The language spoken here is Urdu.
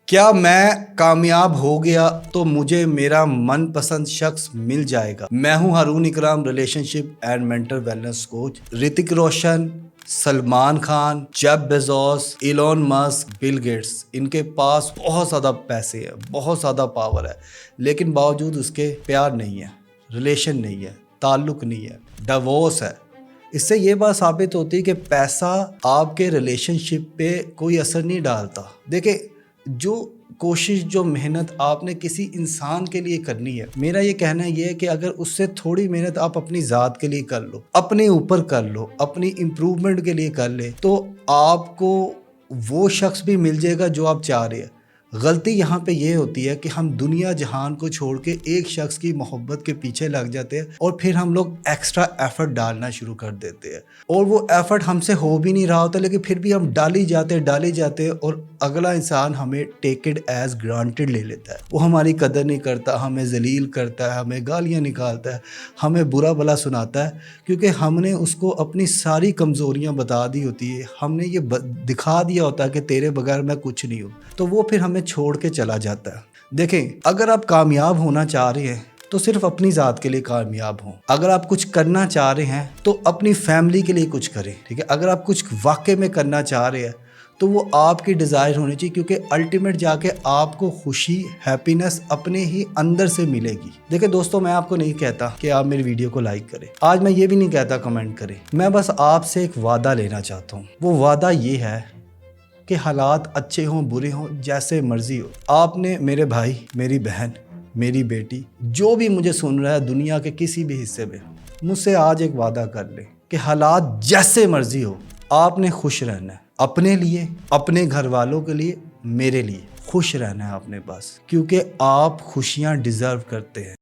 کیا میں کامیاب ہو گیا تو مجھے میرا من پسند شخص مل جائے گا؟ میں ہوں Haroon Ikram, relationship and mental wellness coach. Hrithik Roshan, Salman Khan, Jeff Bezos, Elon Musk, Bill Gates, ان کے پاس بہت زیادہ پیسے ہیں، بہت زیادہ پاور ہے، لیکن باوجود اس کے پیار نہیں ہے، ریلیشن نہیں ہے، تعلق نہیں ہے، ڈیورس ہے۔ اس سے یہ بات ثابت ہوتی ہے کہ پیسہ آپ کے ریلیشن شپ پہ کوئی اثر نہیں ڈالتا۔ دیکھیں، جو کوشش، جو محنت آپ نے کسی انسان کے لیے کرنی ہے، میرا یہ کہنا یہ ہے کہ اگر اس سے تھوڑی محنت آپ اپنی ذات کے لیے کر لو، اپنے اوپر کر لو، اپنی امپروومنٹ کے لیے کر لے، تو آپ کو وہ شخص بھی مل جائے گا جو آپ چاہ رہے ہیں۔ غلطی یہاں پہ یہ ہوتی ہے کہ ہم دنیا جہان کو چھوڑ کے ایک شخص کی محبت کے پیچھے لگ جاتے ہیں، اور پھر ہم لوگ ایکسٹرا ایفرٹ ڈالنا شروع کر دیتے ہیں، اور وہ ایفرٹ ہم سے ہو بھی نہیں رہا ہوتا، لیکن پھر بھی ہم ڈالی جاتے اور اگلا انسان ہمیں ٹیک اٹ ایز گرانٹیڈ لے لیتا ہے۔ وہ ہماری قدر نہیں کرتا، ہمیں ذلیل کرتا ہے، ہمیں گالیاں نکالتا ہے، ہمیں برا بھلا سناتا ہے، کیونکہ ہم نے اس کو اپنی ساری کمزوریاں بتا دی ہوتی ہے، ہم نے یہ دکھا دیا ہوتا ہے کہ تیرے بغیر میں کچھ نہیں ہوں، تو وہ پھر ہمیں چھوڑ کے چلا جاتا ہے۔ دیکھیں، اگر آپ کامیاب ہونا چاہ رہے ہیں تو صرف اپنی ذات کے لیے کامیاب ہوں۔ اگر آپ کچھ کرنا چاہ رہے ہیں تو اپنی فیملی کے لیے کچھ کریں، ٹھیک ہے؟ اگر آپ کچھ واقعے میں کرنا چاہ رہے ہیں تو وہ آپ کی ڈیزائر ہونی چاہیے، کیونکہ الٹیمیٹ جا کے آپ کو خوشی، ہیپینس اپنے ہی اندر سے ملے گی۔ دیکھیں دوستو، میں آپ کو نہیں کہتا کہ آپ میری ویڈیو کو لائک کریں، آج میں یہ بھی نہیں کہتا کمنٹ کریں، میں بس آپ سے ایک وعدہ لینا چاہتا ہوں۔ وہ وعدہ یہ ہے کہ حالات اچھے ہوں، برے ہوں، جیسے مرضی ہو، آپ نے، میرے بھائی، میری بہن، میری بیٹی، جو بھی مجھے سن رہا ہے دنیا کے کسی بھی حصے میں، مجھ سے آج ایک وعدہ کر لیں کہ حالات جیسے مرضی ہو، آپ نے خوش رہنا ہے، اپنے لیے، اپنے گھر والوں کے لیے، میرے لیے خوش رہنا ہے آپ نے بس، کیونکہ آپ خوشیاں ڈیزرو کرتے ہیں۔